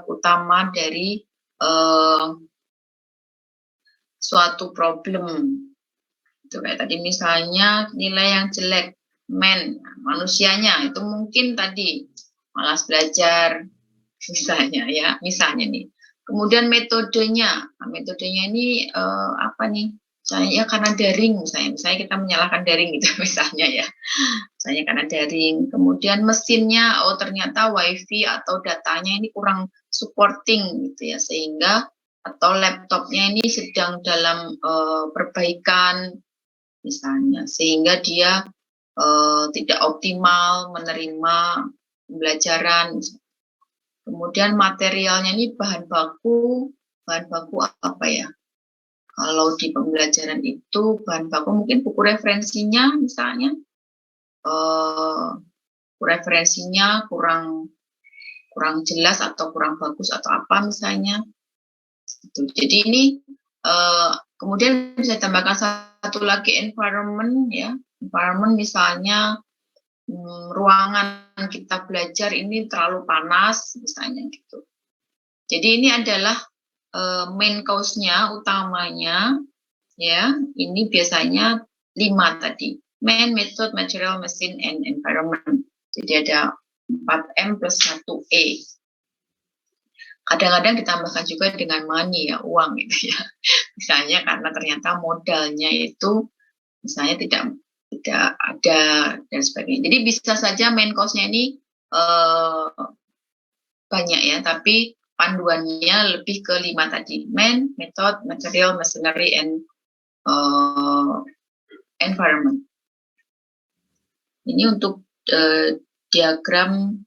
utama dari suatu problem. Itu kayak tadi misalnya nilai yang jelek, manusianya itu mungkin tadi malas belajar misalnya ya, misalnya nih. Kemudian metodenya ini apa nih? Misalnya karena daring misalnya kita menyalahkan daring gitu misalnya ya. Misalnya karena daring. Kemudian mesinnya ternyata wifi atau datanya ini kurang supporting gitu ya, sehingga atau laptopnya ini sedang dalam perbaikan misalnya, sehingga dia tidak optimal menerima pembelajaran. Kemudian materialnya ini bahan baku apa ya? Kalau di pembelajaran itu bahan baku mungkin buku referensinya misalnya, referensinya kurang jelas atau kurang bagus atau apa misalnya. Jadi ini kemudian bisa tambahkan satu lagi environment ya, environment misalnya ruangan kita belajar ini terlalu panas misalnya gitu. Jadi ini adalah main cause-nya, utamanya ya, ini biasanya 5 tadi. Man, method, material, machine, and environment. Jadi ada 4M plus 1E. Kadang-kadang ditambahkan juga dengan money ya, uang gitu ya. Misalnya karena ternyata modalnya itu misalnya tidak ada dan sebagainya. Jadi bisa saja main cost-nya ini banyak ya, tapi panduannya lebih ke 5 tadi. Man, method, material, machinery, and environment. Ini untuk diagram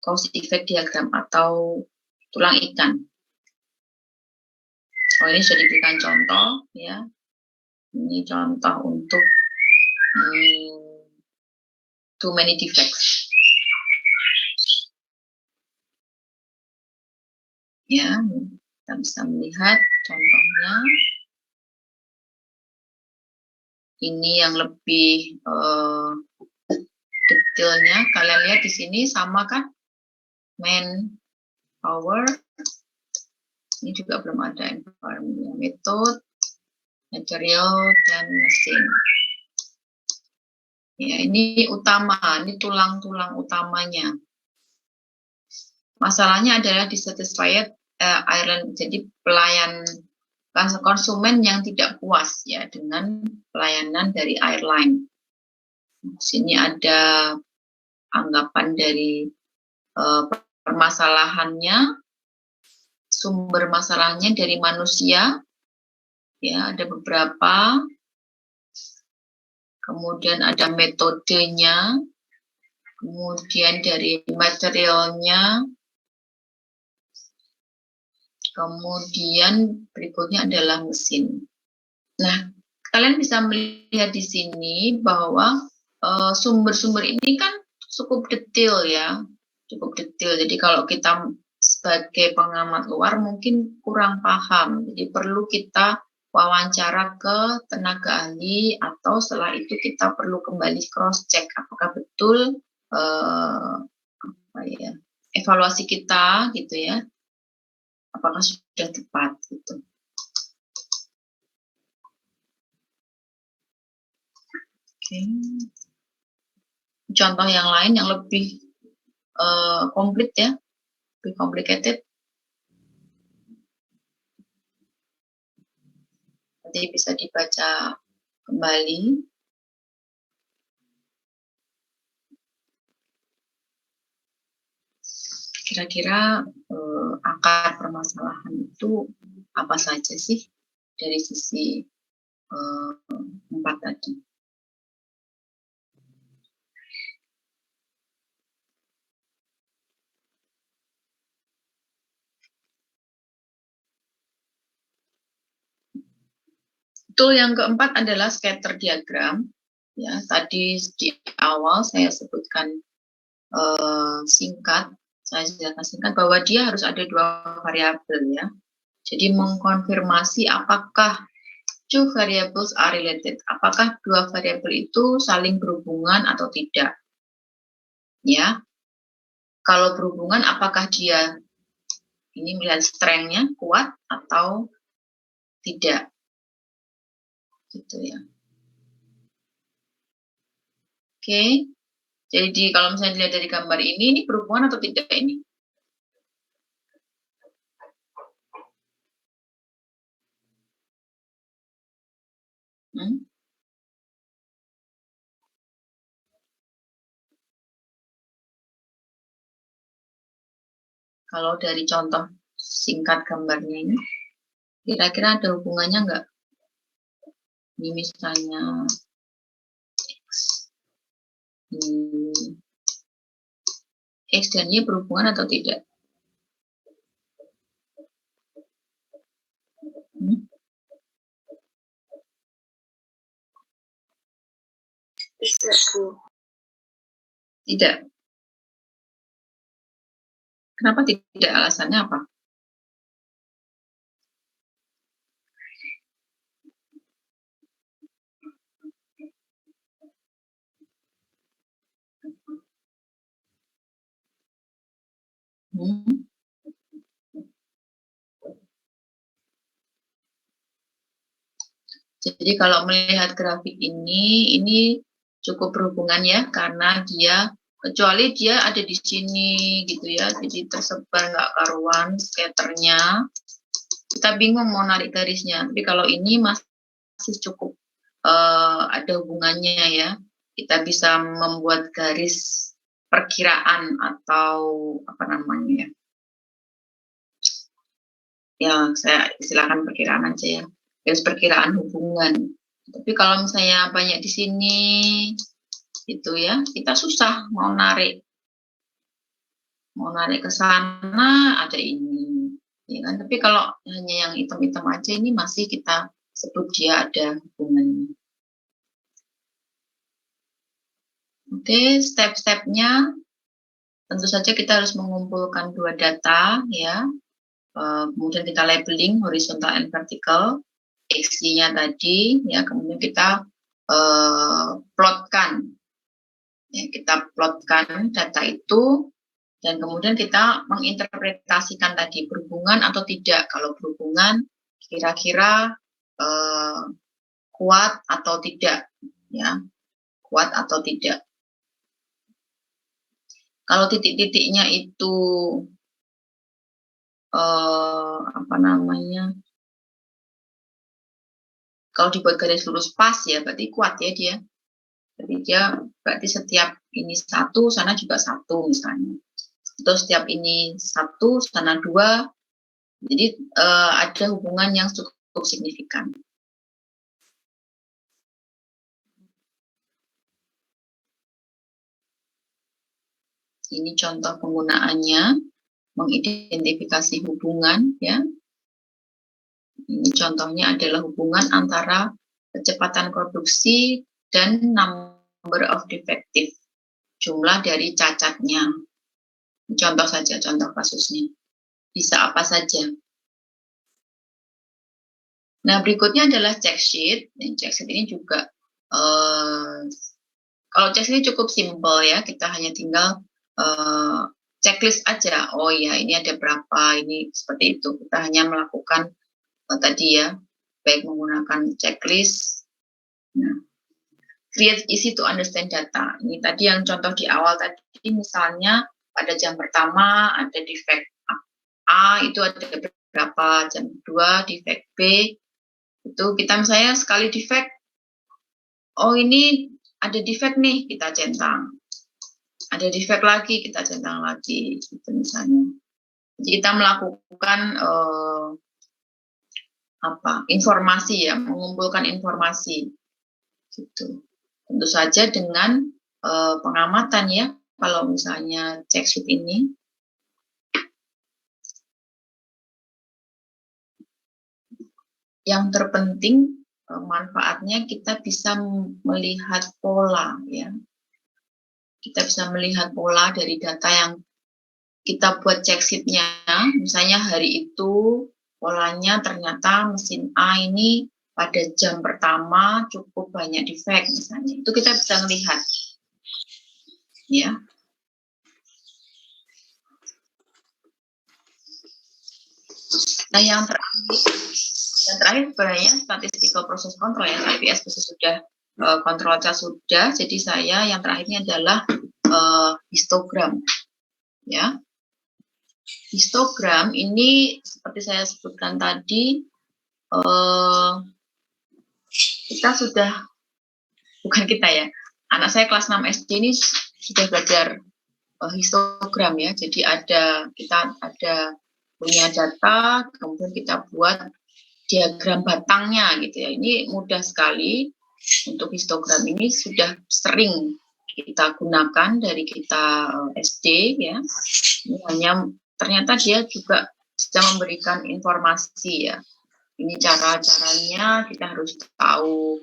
cause effect diagram atau tulang ikan. Oh, ini sudah diberikan contoh ya. Ini contoh untuk too many defects. Ya, kita bisa melihat contohnya. Ini yang lebih detailnya, kalian lihat di sini sama kan? Man power, ini juga belum ada environment, method, material, dan mesin. Ya, ini utama, ini tulang-tulang utamanya. Masalahnya adalah dissatisfied airline, jadi pelayan konsumen yang tidak puas ya dengan pelayanan dari airline. Di sini ada anggapan dari permasalahannya, sumber masalahnya dari manusia, ya ada beberapa. Kemudian ada metodenya, kemudian dari materialnya, kemudian berikutnya adalah mesin. Nah, kalian bisa melihat di sini bahwa sumber-sumber ini kan cukup detail ya, cukup detail. Jadi kalau kita sebagai pengamat luar mungkin kurang paham, jadi perlu kita wawancara ke tenaga ahli, atau setelah itu kita perlu kembali cross check apakah betul evaluasi kita gitu ya, apakah sudah tepat gitu. Oke. Contoh yang lain yang lebih komplit ya, lebih complicated. Nanti bisa dibaca kembali. Kira-kira akar permasalahan itu apa saja sih dari sisi 4 tadi? Tool yang keempat adalah scatter diagram. Ya, tadi di awal saya sebutkan singkat bahwa dia harus ada 2 variabel ya. Jadi mengkonfirmasi apakah 2 variables are related, apakah 2 variabel itu saling berhubungan atau tidak. Ya, kalau berhubungan apakah dia Ini melihat strength-nya kuat atau tidak. Gitu ya. Oke. Jadi kalau misalnya dilihat dari gambar ini berhubungan atau tidak ini? Kalau dari contoh singkat gambarnya ini, kira-kira ada hubungannya nggak? Ini misalnya X. X dan Y berhubungan atau tidak? Tidak, Bu. Tidak. Kenapa tidak? Alasannya apa? Jadi kalau melihat grafik ini cukup berhubungan ya, karena dia, kecuali dia ada di sini gitu ya, jadi tersebar nggak karuan scatternya, kita bingung mau narik garisnya. Tapi kalau ini masih cukup ada hubungannya ya, kita bisa membuat garis perkiraan atau apa namanya ya, saya istilahkan perkiraan aja ya, garis perkiraan hubungan. Tapi kalau misalnya banyak di sini itu ya, kita susah mau narik ke sana ada ini ya kan. Tapi kalau hanya yang hitam-hitam aja ini masih kita sebut dia ada hubungannya. Oke, step-stepnya tentu saja kita harus mengumpulkan dua data ya, kemudian kita labeling horizontal and vertical, X-nya tadi ya, kemudian kita plotkan ya, kita plotkan data itu, dan kemudian kita menginterpretasikan tadi berhubungan atau tidak. Kalau berhubungan kira-kira kuat atau tidak ya, kuat atau tidak. Kalau titik-titiknya itu apa namanya, kalau dibuat garis lurus pas ya berarti kuat ya dia. Jadi dia berarti setiap ini satu, sana juga satu misalnya. Atau setiap ini satu, sana dua. Jadi ada hubungan yang cukup signifikan. Ini contoh penggunaannya, mengidentifikasi hubungan ya. Ini contohnya adalah hubungan antara kecepatan produksi dan number of defective, jumlah dari cacatnya. Contoh saja, contoh kasusnya. Bisa apa saja. Nah, berikutnya adalah check sheet. Check sheet ini juga, kalau check sheet ini cukup simpel ya, kita hanya tinggal checklist aja. Oh ya, ini ada berapa, ini seperti itu. Kita hanya melakukan tadi ya, baik menggunakan checklist. Nah, create easy to understand data. Ini tadi yang contoh di awal tadi, misalnya pada jam pertama ada defect A, itu ada berapa, jam kedua defect B, itu kita misalnya sekali defect, oh ini ada defect nih, kita centang. Ada defect lagi, kita centang lagi, gitu misalnya. Jadi kita melakukan informasi ya, mengumpulkan informasi, gitu. Tentu saja dengan pengamatan ya, kalau misalnya check sheet ini. Yang terpenting manfaatnya kita bisa melihat pola ya. Kita bisa melihat pola dari data yang kita buat check sheet-nya. Misalnya hari itu polanya ternyata mesin A ini pada jam pertama cukup banyak defect misalnya. Itu kita bisa melihat. Ya. Nah, yang terakhir sebenarnya statistical process control ya, IPS sudah, control chart sudah, jadi saya yang terakhir ini adalah histogram, ya. Histogram ini seperti saya sebutkan tadi, kita sudah, bukan kita ya, anak saya kelas 6 SD ini sudah belajar histogram ya, jadi kita ada punya data, kemudian kita buat diagram batangnya gitu ya. Ini mudah sekali untuk histogram ini sudah sering kita gunakan dari kita SD ya. Ini hanya ternyata dia juga bisa memberikan informasi ya. Ini cara-caranya kita harus tahu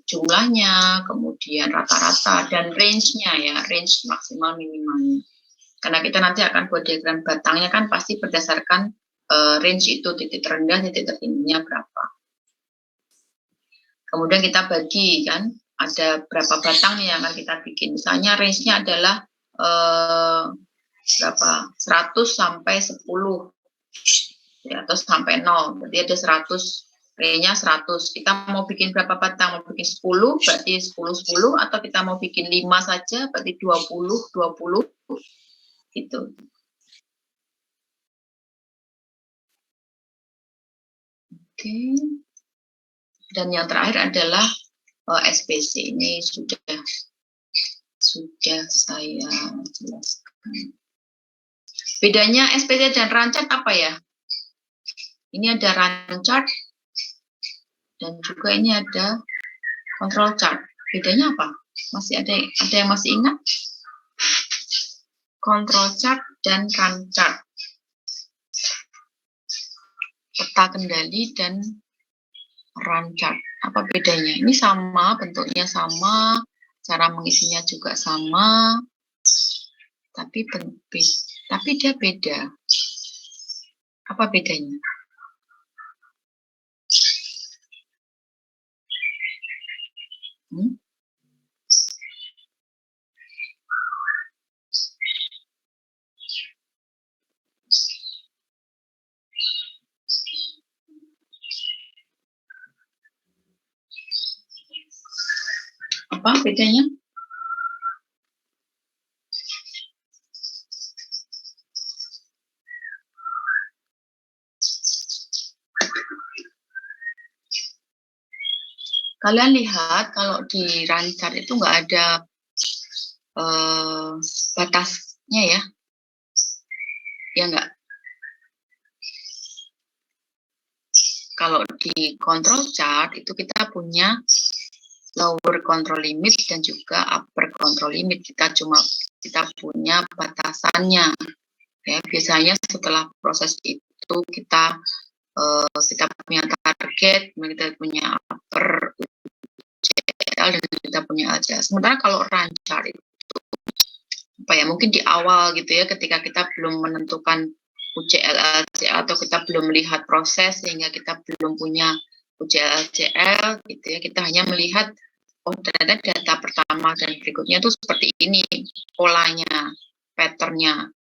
jumlahnya, kemudian rata-rata dan range-nya ya, range maksimal minimalnya. Karena kita nanti akan buat diagram batangnya kan pasti berdasarkan range itu, titik terendah, titik tertingginya berapa. Kemudian kita bagi kan, ada berapa batang yang akan kita bikin. Misalnya range-nya adalah berapa? 100 sampai 10 ya, atau sampai 0. Berarti ada 100. Range-nya 100. Kita mau bikin berapa batang? Mau bikin 10, berarti 10, atau kita mau bikin 5 saja, berarti 20, gitu. Oke. Dan yang terakhir adalah SPC. Ini sudah saya jelaskan. Bedanya SPC dan run chart apa ya? Ini ada run chart dan juga ini ada control chart. Bedanya apa? Masih ada yang masih ingat? Control chart dan run chart. Peta kendali dan run chart. Apa bedanya? Ini sama, bentuknya sama, cara mengisinya juga sama, tapi dia beda. Apa bedanya? Apa bedanya? Kalian lihat kalau di run chart itu nggak ada batasnya ya, ya nggak? Kalau di control chart itu kita punya lower control limit dan juga upper control limit. Kita punya batasannya. Ya, biasanya setelah proses itu kita punya target, kita punya upper UCL dan kita punya LCL. Sementara kalau run chart itu mungkin di awal gitu ya, ketika kita belum menentukan UCL, LCL, atau kita belum melihat proses sehingga kita belum punya UCL, LCL gitu ya, kita hanya melihat ternyata data pertama dan berikutnya itu seperti ini polanya, patternnya.